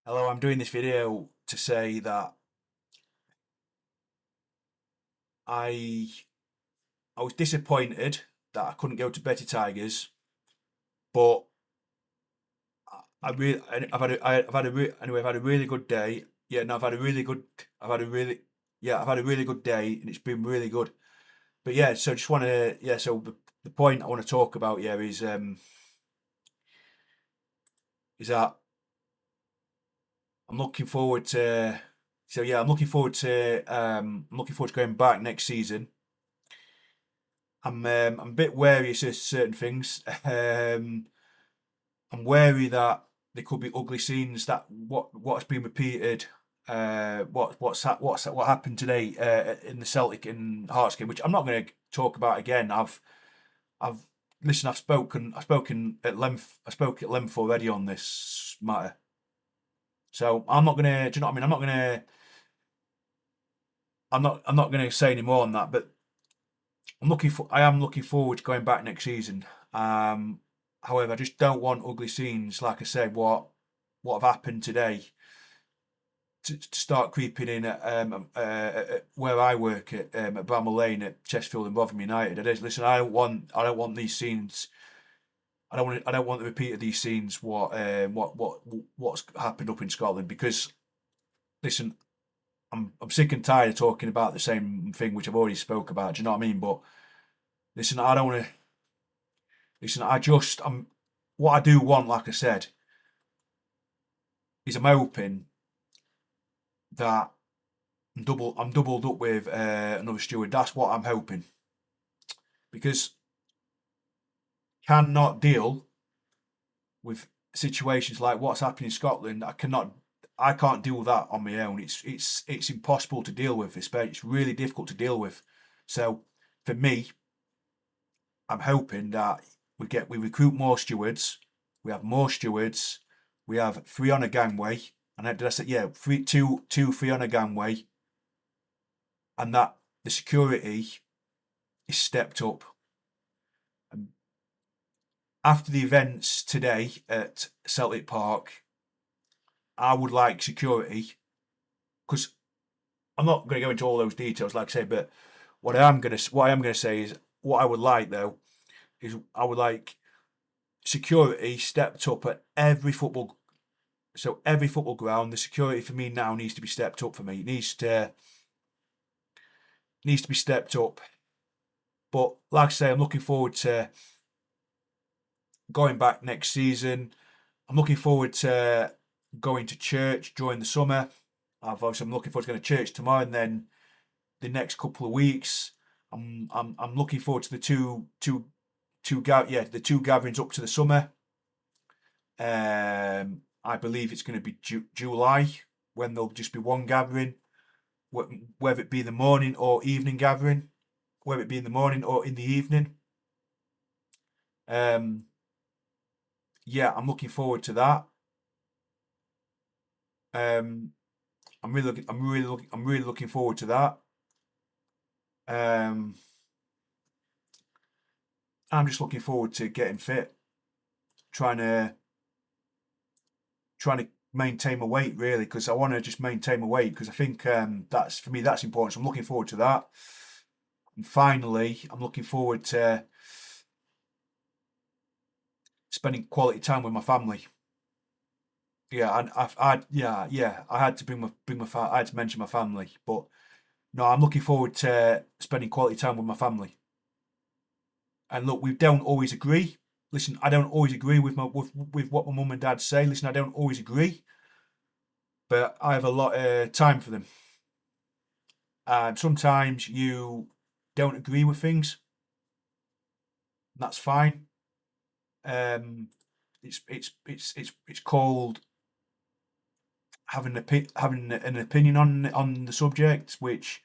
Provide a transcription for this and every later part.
Hello, I'm doing this video to say that I I was disappointed that I couldn't go to Betty Tigers, but I really I've had I've had anyway I've had a really good day. Yeah, no, I've had a really I've had a really good day and it's been really good. But yeah, so just want to so the point I want to talk about is that I'm looking forward to I'm looking forward to going back next season. I'm a bit wary of certain things. I'm wary that there could be ugly scenes that what's been repeated. What happened today in the Celtic and Hearts game, which I'm not going to talk about again. I've listen. I've spoken at length. I spoke at length already on this matter. So I'm not going to. Do you know what I mean? I'm not going to say any more on that. But I am looking forward to going back next season. However, I just don't want ugly scenes, like I said, what have happened today to start creeping in at where I work at Bramall Lane at Chesterfield and Rotherham United. Listen, I don't want these scenes. I don't want the repeat of these scenes. What's happened up in Scotland? Because listen, I'm sick and tired of talking about the same thing which I've already spoke about. Do you know what I mean? But listen, I don't want to. Listen, I'm what I do want, like I said, is I'm hoping that I'm doubled up with another steward. That's what I'm hoping because cannot deal with situations like what's happening in Scotland. I can't deal with that on my own. It's impossible to deal with. It's really difficult to deal with. So for me, I'm hoping that we recruit more stewards. We have more stewards. We have three on a gangway. And did I say three on a gangway, and that the security is stepped up. And after the events today at Celtic Park, I would like security because I'm not going to go into all those details, like I say, but what I am going to say is what I would like though is I would like security stepped up at every football. So every football ground, the security for me now needs to be stepped up for me. It needs to be stepped up. But like I say, I'm looking forward to going back next season. I'm looking forward to going to church during the summer. I'm looking forward to going to church tomorrow, and then the next couple of weeks, I'm looking forward to the two gatherings up to the summer. I believe it's going to be July when there'll just be one gathering, whether it be the morning or evening gathering, whether it be in the morning or in the evening. Um, yeah, I'm looking forward to that. Um, I'm really looking forward to that. Um, I'm just looking forward to getting fit, trying to trying to maintain my weight really because I want to just maintain my weight because I think that's for me that's important. So I'm looking forward to that. And finally, I'm looking forward to spending quality time with my family. Yeah, and I had to I had to mention my family, but no, I'm looking forward to spending quality time with my family. And look, we don't always agree. Listen, I don't always agree with what my mum and dad say. Listen, I don't always agree, but I have a lot of time for them. And sometimes you don't agree with things. That's fine. Um, it's called having an opinion on the subject, which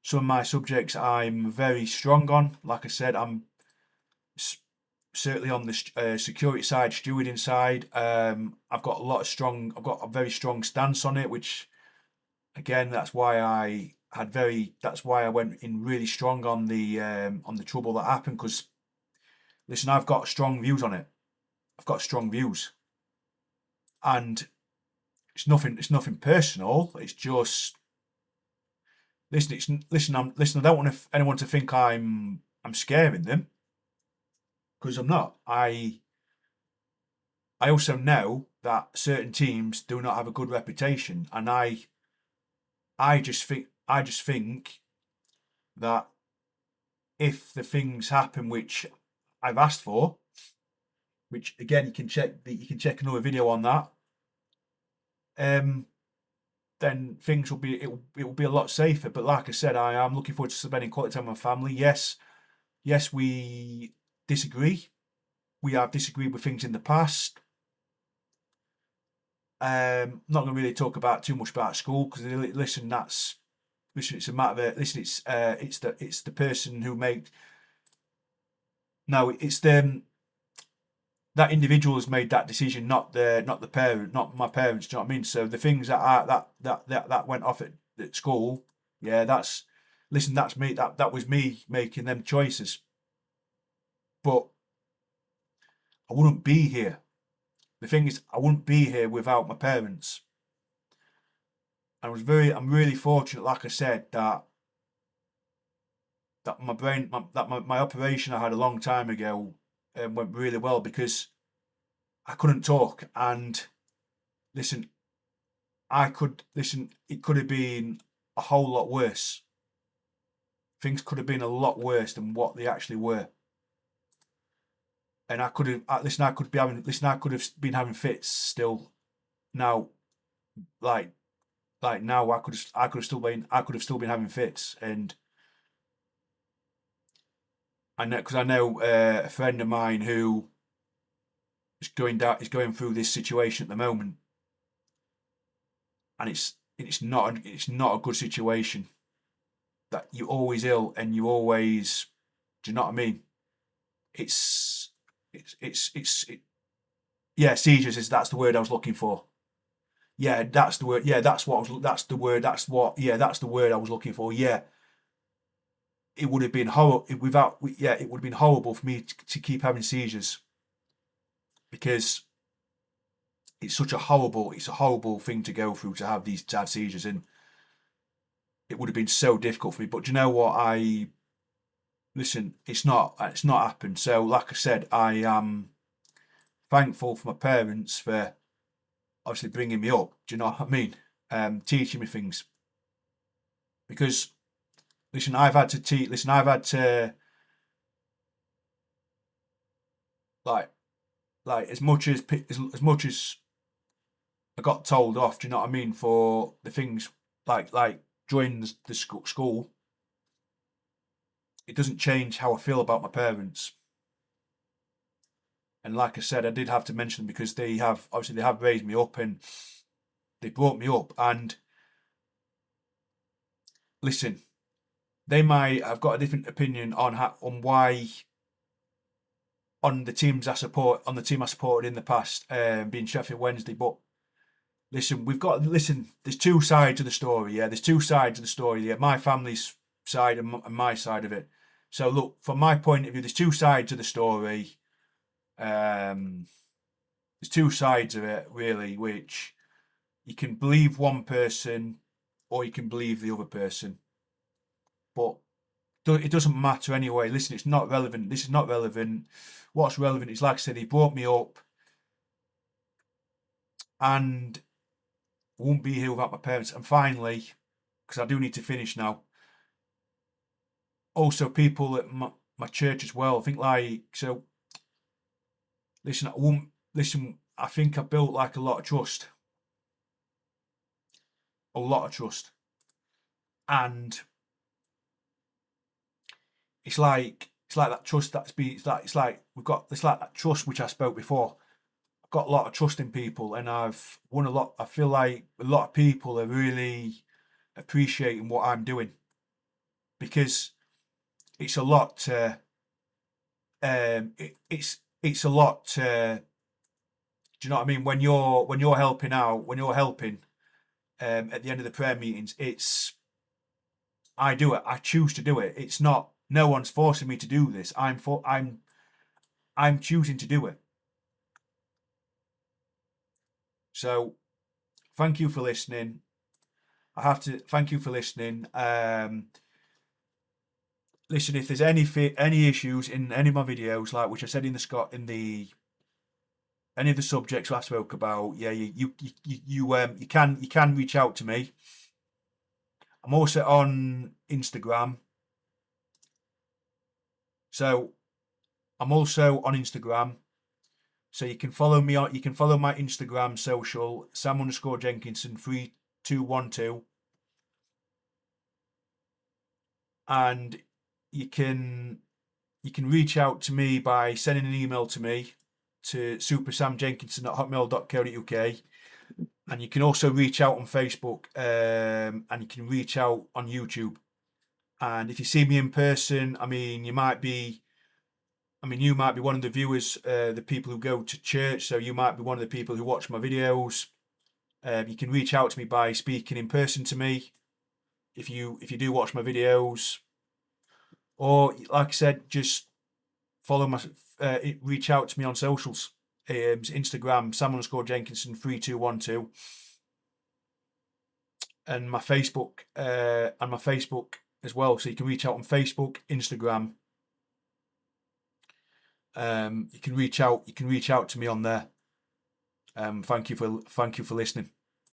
some of my subjects I'm very strong on. Like I said, I'm certainly on the security side, stewarding side. I've got a very strong stance on it, which again, that's why I went in really strong on the trouble that happened. Because listen, I've got strong views on it. I've got strong views, and it's nothing. It's nothing personal. It's just listen. Listen. I don't want anyone to think I'm scaring them, because I'm not. I also know that certain teams do not have a good reputation, and I just think that if the things happen which I've asked for, which again you can check another video on that, then things will be it will be a lot safer. But like I said, I am looking forward to spending quality time with my family. Yes, we disagree. We have disagreed with things in the past. Not going to really talk about too much about school, because listen, it's a matter of listen. It's the person who made. No, it's that individual has made that decision, not the parent, not my parents. Do you know what I mean? So the things that went off at school, yeah, that's me. That was me making them choices. But I wouldn't be here. The thing is, I wouldn't be here without my parents. I'm really fortunate, like I said, that my operation I had a long time ago went really well, because I couldn't talk. And listen, it could have been a whole lot worse. Things could have been a lot worse than what they actually were. And I could have I could have been having fits still. Now, like now, I could have still been having fits. And I know, because I know a friend of mine who is going through this situation at the moment, and it's not a good situation. That you're always ill, and you always, do you know what I mean? Yeah, seizures that's the word I was looking for. Yeah, that's the word. Yeah, that's the word. That's the word I was looking for. Yeah, it would have been horrible without. Yeah, it would have been horrible for me to keep having seizures, because it's a horrible thing to go through, to have seizures, and it would have been so difficult for me. But do you know what? Listen, it's not happened. So like I said, I am thankful for my parents for obviously bringing me up. Do you know what I mean? Teaching me things, because listen, I've had to teach. Listen, I've had to like as much as I got told off. Do you know what I mean, for the things like during the school? It doesn't change how I feel about my parents. And like I said, I did have to mention them, because they have raised me up, and they brought me up. And listen, they might have got a different opinion on why, on the team I supported in the past, being Sheffield Wednesday. But listen, there's two sides of the story. Yeah, there's two sides of the story. Yeah, my family's side and my side of it. So look, from my point of view, there's two sides of the story. There's two sides of it, really, which you can believe one person or you can believe the other person. But it doesn't matter anyway. Listen, it's not relevant. This is not relevant. What's relevant is, like I said, he brought me up, and I won't be here without my parents. And finally, because I do need to finish now, also people at my church as well. I think so. Listen, I think I built like a lot of trust. A lot of trust. And it's like that trust that's been it's like that trust which I spoke before. I've got a lot of trust in people, and I've won a lot. I feel like a lot of people are really appreciating what I'm doing, because it's a lot to it's a lot to, do you know what I mean, when you're helping out, when you're helping at the end of the prayer meetings, I do it. I choose to do it. It's not, no one's forcing me to do this. I'm choosing to do it. So thank you for listening. I have to thank you for listening. Listen, if there's any issues in any of my videos, like which I said in the any of the subjects I spoke about, yeah, you can reach out to me. I'm also on Instagram. So I'm also on Instagram. So you can follow me on. You can follow my Instagram social Sam_Jenkinson 3212, and you can reach out to me by sending an email to me to supersamjenkinson@hotmail.co.uk, and you can also reach out on Facebook, and you can reach out on YouTube. And if you see me in person, I mean, you might be one of the viewers, the people who go to church. So you might be one of the people who watch my videos. You can reach out to me by speaking in person to me if you do watch my videos, or like I said, just follow my reach out to me on socials. Instagram Sam_Jenkinson 3212, and my Facebook as well. So you can reach out on Facebook, Instagram. You can reach out to me on there. Thank you for listening.